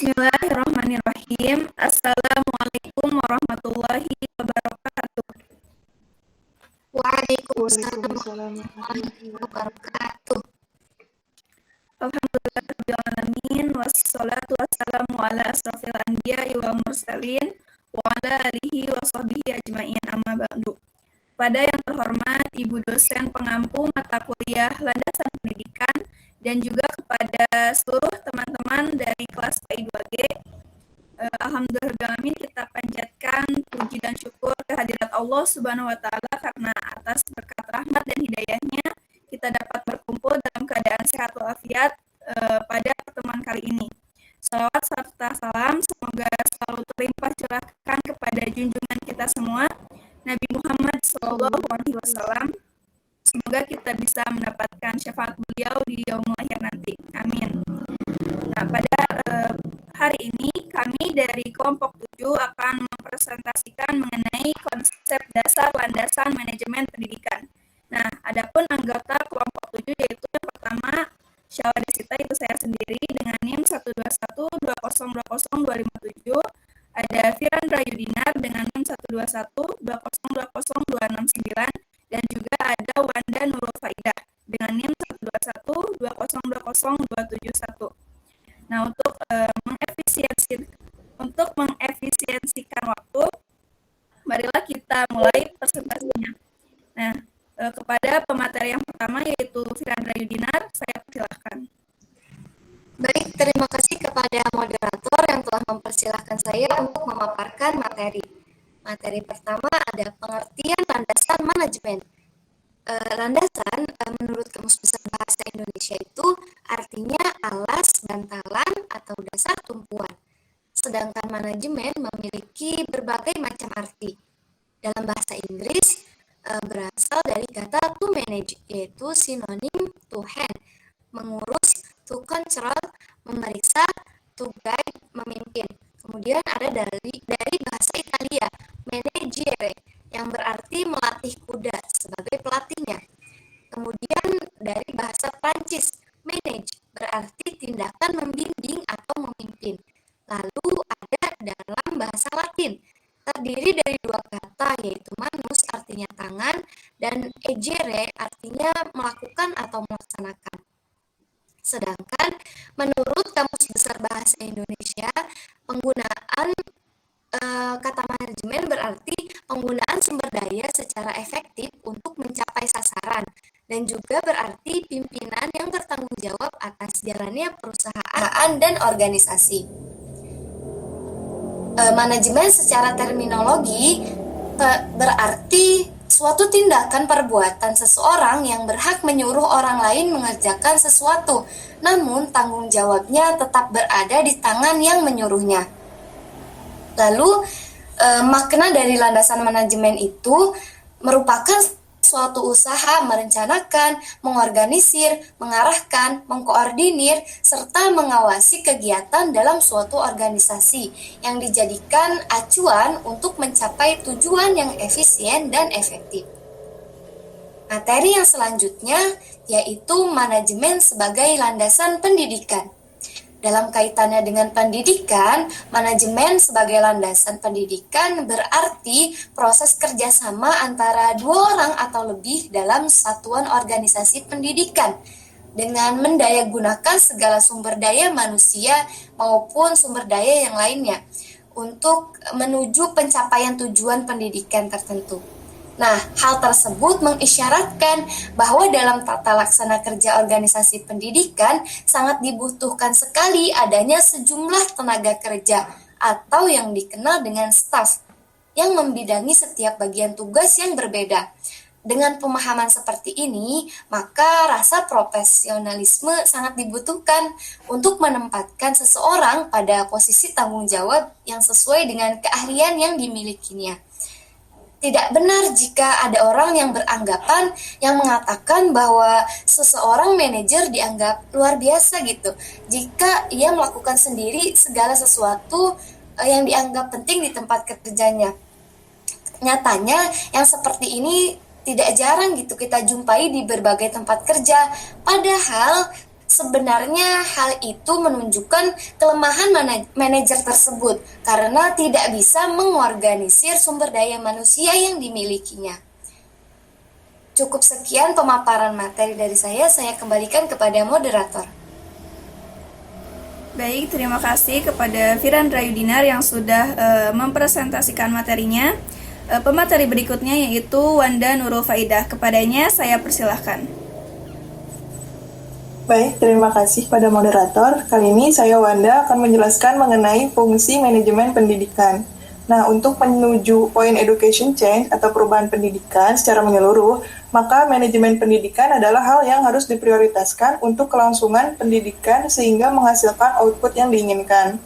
Bismillahirrahmanirrahim. Assalamualaikum warahmatullahi wabarakatuh. Waalaikumsalam Waalaikumsalam warahmatullahi warahmatullahi wabarakatuh. wabarakatuh. Alhamdulillahirrahmanirrahim. Wassalatu wassalamu ala asrafil anbiya'i wal mursalin wa ala alihi wa sahbihi ajma'in, amma ba'du. Pada yang terhormat Ibu dosen pengampu mata kuliah Landasan Pendidikan dan juga kepada seluruh teman-teman dari kelas PI2G, alhamdulillahirrahmanirrahim, kita panjatkan puji dan syukur kehadirat Allah Subhanahu wa taala karena atas berkat rahmat dan hidayahnya kita dapat berkumpul dalam keadaan sehat walafiat pada pertemuan kali ini. Salawat serta salam semoga selalu terlimpah curahkan kepada junjungan kita semua Nabi Muhammad SAW. Semoga kita bisa mendapatkan syafaat beliau di yaumul akhir nanti. Amin. Nah, pada hari ini kami dari kelompok 7 akan mempresentasikan mengenai konsep dasar landasan manajemen pendidikan. Nah, adapun anggota kelompok 7 yaitu yang pertama Syawadisita, itu saya sendiri dengan NIM 1212020257, ada Firandra Yudinar dengan NIM 1212020269, dan juga ada Wanda Nurul Faidah dengan NIM 1212020271. Nah, untuk mengefisiensikan waktu, marilah kita mulai presentasinya. Nah, kepada pemateri yang pertama yaitu Firandra Yudinar, saya persilahkan. Baik, terima kasih kepada moderator yang telah mempersilahkan saya untuk memaparkan materi. Materi pertama ada pengertian landasan manajemen. Landasan menurut Kamus Besar Bahasa Indonesia itu artinya alas, bantalan, atau dasar tumpuan. Sedangkan manajemen memiliki berbagai macam arti. Dalam bahasa Inggris berasal dari kata to manage, yaitu sinonim to hand, mengurus, to control, memeriksa, to guide, memimpin. Kemudian ada dari bahasa Italia, managere, yang berarti melatih kuda sebagai pelatihnya. Kemudian dari bahasa Prancis, manage, berarti tindakan membimbing atau memimpin. Lalu ada dalam bahasa Latin, terdiri dari dua kata yaitu manus artinya tangan dan egere artinya melakukan atau melaksanakan. Sedangkan menurut Kamus Besar Bahasa Indonesia, penggunaan kata manajemen berarti penggunaan sumber daya secara efektif untuk mencapai sasaran, dan juga berarti pimpinan yang bertanggung jawab atas jalannya perusahaan dan organisasi. Manajemen secara terminologi berarti suatu tindakan perbuatan seseorang yang berhak menyuruh orang lain mengerjakan sesuatu, namun tanggung jawabnya tetap berada di tangan yang menyuruhnya. Lalu, makna dari landasan manajemen itu merupakan suatu usaha merencanakan, mengorganisir, mengarahkan, mengkoordinir, serta mengawasi kegiatan dalam suatu organisasi yang dijadikan acuan untuk mencapai tujuan yang efisien dan efektif. Materi yang selanjutnya yaitu manajemen sebagai landasan pendidikan. Dalam kaitannya dengan pendidikan, manajemen sebagai landasan pendidikan berarti proses kerjasama antara dua orang atau lebih dalam satuan organisasi pendidikan dengan mendayagunakan segala sumber daya manusia maupun sumber daya yang lainnya untuk menuju pencapaian tujuan pendidikan tertentu. Nah, hal tersebut mengisyaratkan bahwa dalam tata laksana kerja organisasi pendidikan sangat dibutuhkan sekali adanya sejumlah tenaga kerja atau yang dikenal dengan staf yang membidangi setiap bagian tugas yang berbeda. Dengan pemahaman seperti ini, maka rasa profesionalisme sangat dibutuhkan untuk menempatkan seseorang pada posisi tanggung jawab yang sesuai dengan keahlian yang dimilikinya. Tidak benar jika ada orang yang beranggapan yang mengatakan bahwa seseorang manajer dianggap luar biasa gitu jika ia melakukan sendiri segala sesuatu yang dianggap penting di tempat kerjanya. Nyatanya yang seperti ini tidak jarang gitu kita jumpai di berbagai tempat kerja. Padahal Sebenarnya hal itu menunjukkan kelemahan manajer tersebut karena tidak bisa mengorganisir sumber daya manusia yang dimilikinya. Cukup sekian pemaparan materi dari saya kembalikan kepada moderator. Baik, terima kasih kepada Firandra Yudinar yang sudah mempresentasikan materinya. Pemateri berikutnya yaitu Wanda Nurul Faidah. Kepadanya saya persilahkan. Baik, terima kasih pada moderator. Kali ini saya Wanda akan menjelaskan mengenai fungsi manajemen pendidikan. Nah, untuk menuju point education change atau perubahan pendidikan secara menyeluruh, maka manajemen pendidikan adalah hal yang harus diprioritaskan untuk kelangsungan pendidikan sehingga menghasilkan output yang diinginkan.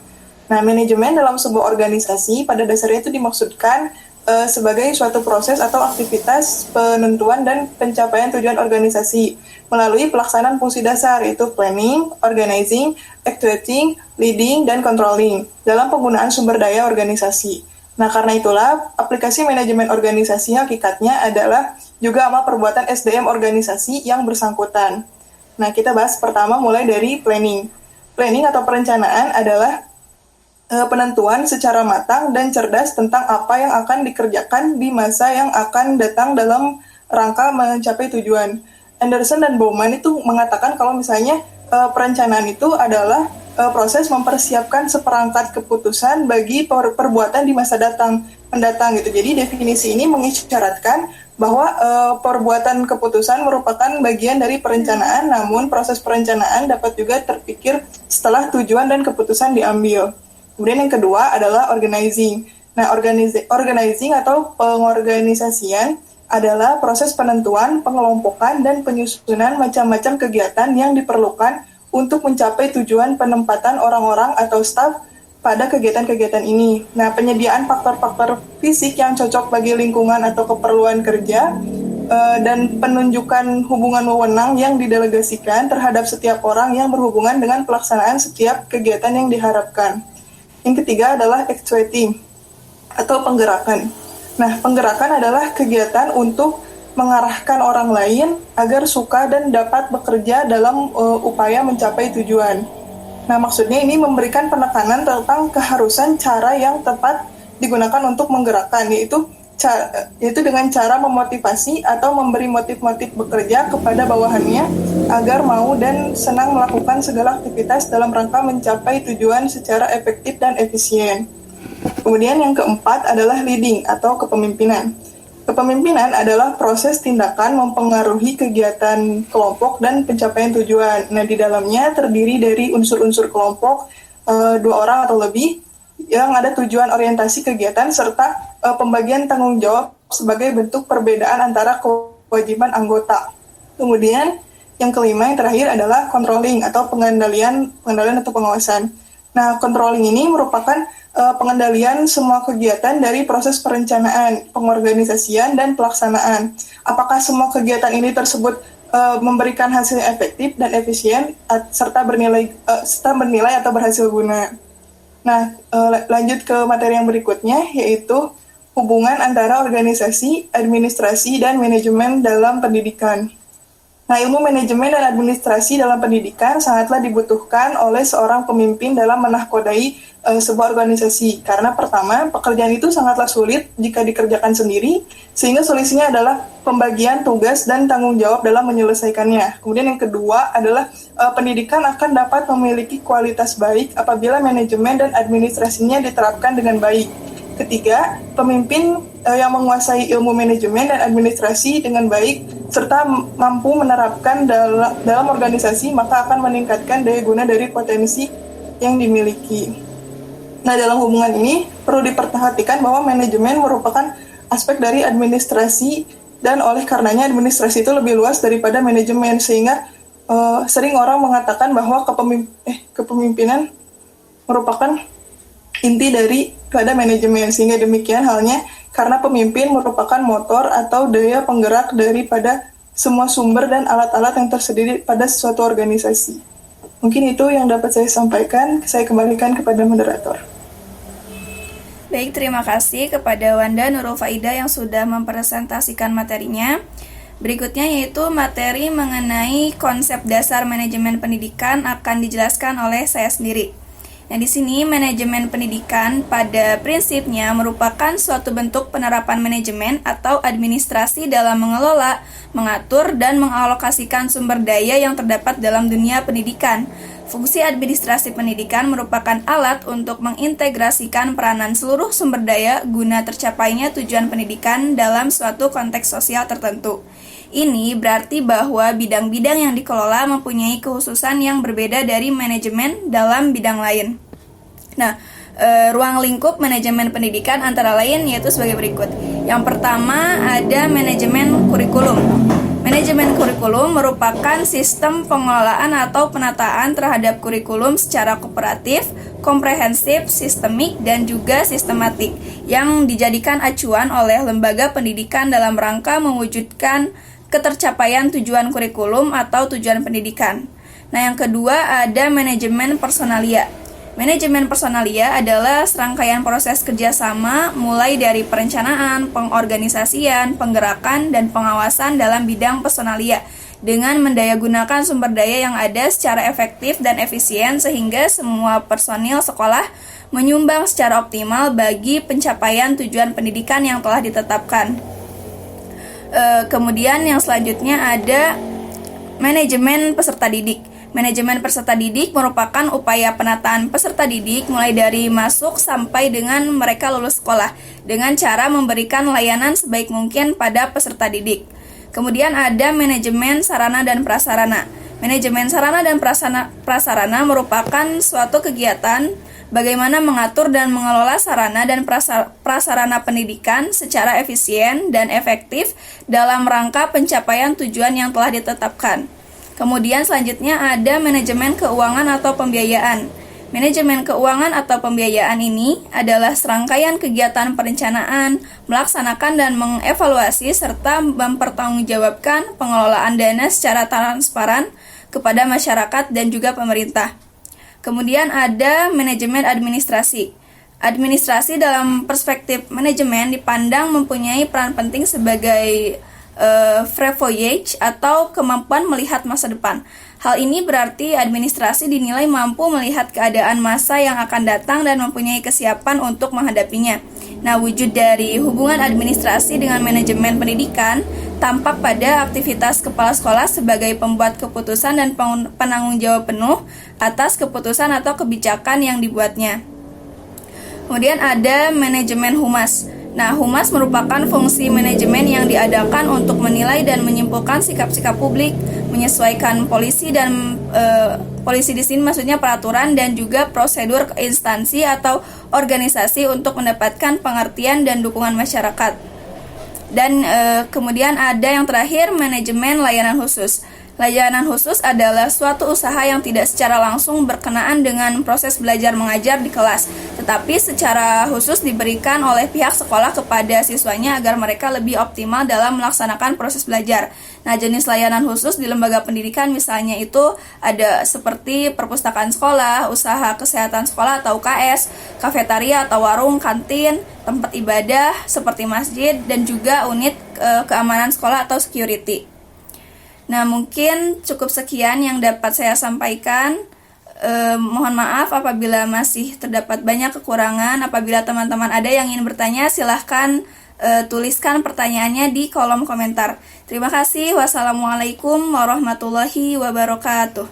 Nah, manajemen dalam sebuah organisasi pada dasarnya itu dimaksudkan sebagai suatu proses atau aktivitas penentuan dan pencapaian tujuan organisasi melalui pelaksanaan fungsi dasar yaitu planning, organizing, actuating, leading, dan controlling dalam penggunaan sumber daya organisasi. Nah, karena itulah aplikasi manajemen organisasi hakikatnya adalah juga amal perbuatan SDM organisasi yang bersangkutan. Nah, kita bahas pertama mulai dari planning. Planning atau perencanaan adalah penentuan secara matang dan cerdas tentang apa yang akan dikerjakan di masa yang akan datang dalam rangka mencapai tujuan. Anderson dan Bowman itu mengatakan kalau misalnya perencanaan itu adalah proses mempersiapkan seperangkat keputusan bagi perbuatan di masa mendatang gitu. Jadi definisi ini mengisyaratkan bahwa perbuatan keputusan merupakan bagian dari perencanaan, namun proses perencanaan dapat juga terpikir setelah tujuan dan keputusan diambil. Kemudian yang kedua adalah organizing. Nah, organizing atau pengorganisasian adalah proses penentuan, pengelompokan, dan penyusunan macam-macam kegiatan yang diperlukan untuk mencapai tujuan penempatan orang-orang atau staf pada kegiatan-kegiatan ini. Nah, penyediaan faktor-faktor fisik yang cocok bagi lingkungan atau keperluan kerja, dan penunjukan hubungan wewenang yang didelegasikan terhadap setiap orang yang berhubungan dengan pelaksanaan setiap kegiatan yang diharapkan. Yang ketiga adalah actuating atau penggerakan. Nah, penggerakan adalah kegiatan untuk mengarahkan orang lain agar suka dan dapat bekerja dalam upaya mencapai tujuan. Nah, maksudnya ini memberikan penekanan tentang keharusan cara yang tepat digunakan untuk menggerakkan, yaitu dengan cara memotivasi atau memberi motif-motif bekerja kepada bawahannya agar mau dan senang melakukan segala aktivitas dalam rangka mencapai tujuan secara efektif dan efisien. Kemudian yang keempat adalah leading atau kepemimpinan. Kepemimpinan adalah proses tindakan mempengaruhi kegiatan kelompok dan pencapaian tujuan. Nah, di dalamnya terdiri dari unsur-unsur kelompok, 2 orang atau lebih, yang ada tujuan orientasi kegiatan serta pembagian tanggung jawab sebagai bentuk perbedaan antara kewajiban anggota. Kemudian yang kelima, yang terakhir adalah controlling atau pengendalian atau pengawasan. Nah, controlling ini merupakan pengendalian semua kegiatan dari proses perencanaan, pengorganisasian, dan pelaksanaan. Apakah semua kegiatan ini tersebut memberikan hasil efektif dan efisien serta bernilai atau berhasil guna. Nah, lanjut ke materi yang berikutnya, yaitu hubungan antara organisasi, administrasi, dan manajemen dalam pendidikan. Nah, ilmu manajemen dan administrasi dalam pendidikan sangatlah dibutuhkan oleh seorang pemimpin dalam menahkodai sebuah organisasi. Karena pertama, pekerjaan itu sangatlah sulit jika dikerjakan sendiri, sehingga solusinya adalah pembagian tugas dan tanggung jawab dalam menyelesaikannya. Kemudian yang kedua adalah pendidikan akan dapat memiliki kualitas baik apabila manajemen dan administrasinya diterapkan dengan baik. Ketiga, pemimpin yang menguasai ilmu manajemen dan administrasi dengan baik serta mampu menerapkan dalam organisasi, maka akan meningkatkan daya guna dari potensi yang dimiliki. Nah, dalam hubungan ini perlu diperhatikan bahwa manajemen merupakan aspek dari administrasi dan oleh karenanya administrasi itu lebih luas daripada manajemen, sehingga sering orang mengatakan bahwa kepemimpinan merupakan inti daripada manajemen, sehingga demikian halnya karena pemimpin merupakan motor atau daya penggerak daripada semua sumber dan alat-alat yang tersedia pada suatu organisasi. Mungkin itu yang dapat saya sampaikan. Saya kembalikan kepada moderator. Baik, terima kasih kepada Wanda Nurul Faidah yang sudah mempresentasikan materinya. Berikutnya yaitu materi mengenai konsep dasar manajemen pendidikan akan dijelaskan oleh saya sendiri. Nah, di sini manajemen pendidikan pada prinsipnya merupakan suatu bentuk penerapan manajemen atau administrasi dalam mengelola, mengatur, dan mengalokasikan sumber daya yang terdapat dalam dunia pendidikan. Fungsi administrasi pendidikan merupakan alat untuk mengintegrasikan peranan seluruh sumber daya guna tercapainya tujuan pendidikan dalam suatu konteks sosial tertentu. Ini berarti bahwa bidang-bidang yang dikelola mempunyai kekhususan yang berbeda dari manajemen dalam bidang lain. Nah, ruang lingkup manajemen pendidikan antara lain yaitu sebagai berikut. Yang pertama ada manajemen kurikulum. Manajemen kurikulum merupakan sistem pengelolaan atau penataan terhadap kurikulum secara kooperatif, komprehensif, sistemik, dan juga sistematik yang dijadikan acuan oleh lembaga pendidikan dalam rangka mewujudkan ketercapaian tujuan kurikulum atau tujuan pendidikan. Nah, yang kedua ada manajemen personalia. Manajemen personalia adalah serangkaian proses kerjasama mulai dari perencanaan, pengorganisasian, penggerakan, dan pengawasan dalam bidang personalia dengan mendayagunakan sumber daya yang ada secara efektif dan efisien sehingga semua personil sekolah menyumbang secara optimal bagi pencapaian tujuan pendidikan yang telah ditetapkan. Kemudian yang selanjutnya ada manajemen peserta didik. Manajemen peserta didik merupakan upaya penataan peserta didik mulai dari masuk sampai dengan mereka lulus sekolah dengan cara memberikan layanan sebaik mungkin pada peserta didik. Kemudian ada manajemen sarana dan prasarana. Manajemen sarana dan prasarana merupakan suatu kegiatan bagaimana mengatur dan mengelola sarana dan prasarana pendidikan secara efisien dan efektif dalam rangka pencapaian tujuan yang telah ditetapkan. Kemudian selanjutnya ada manajemen keuangan atau pembiayaan. Manajemen keuangan atau pembiayaan ini adalah serangkaian kegiatan perencanaan, melaksanakan dan mengevaluasi serta mempertanggungjawabkan pengelolaan dana secara transparan kepada masyarakat dan juga pemerintah. Kemudian ada manajemen administrasi. Administrasi dalam perspektif manajemen dipandang mempunyai peran penting sebagai prévoyage atau kemampuan melihat masa depan. Hal ini berarti administrasi dinilai mampu melihat keadaan masa yang akan datang dan mempunyai kesiapan untuk menghadapinya. Nah, wujud dari hubungan administrasi dengan manajemen pendidikan tampak pada aktivitas kepala sekolah sebagai pembuat keputusan dan penanggung jawab penuh atas keputusan atau kebijakan yang dibuatnya. Kemudian ada manajemen humas. Nah, humas merupakan fungsi manajemen yang diadakan untuk menilai dan menyimpulkan sikap-sikap publik, menyesuaikan polisi dan polisi di sini maksudnya peraturan dan juga prosedur ke instansi atau organisasi untuk mendapatkan pengertian dan dukungan masyarakat. Dan kemudian ada yang terakhir manajemen layanan khusus. Layanan khusus adalah suatu usaha yang tidak secara langsung berkenaan dengan proses belajar mengajar di kelas, tetapi secara khusus diberikan oleh pihak sekolah kepada siswanya agar mereka lebih optimal dalam melaksanakan proses belajar. Nah, jenis layanan khusus di lembaga pendidikan misalnya itu ada seperti perpustakaan sekolah, usaha kesehatan sekolah atau UKS, kafetaria atau warung, kantin, tempat ibadah seperti masjid, dan juga unit keamanan sekolah atau security. Nah, mungkin cukup sekian yang dapat saya sampaikan. Mohon maaf apabila masih terdapat banyak kekurangan. Apabila teman-teman ada yang ingin bertanya, silahkan tuliskan pertanyaannya di kolom komentar. Terima kasih. Wassalamualaikum warahmatullahi wabarakatuh.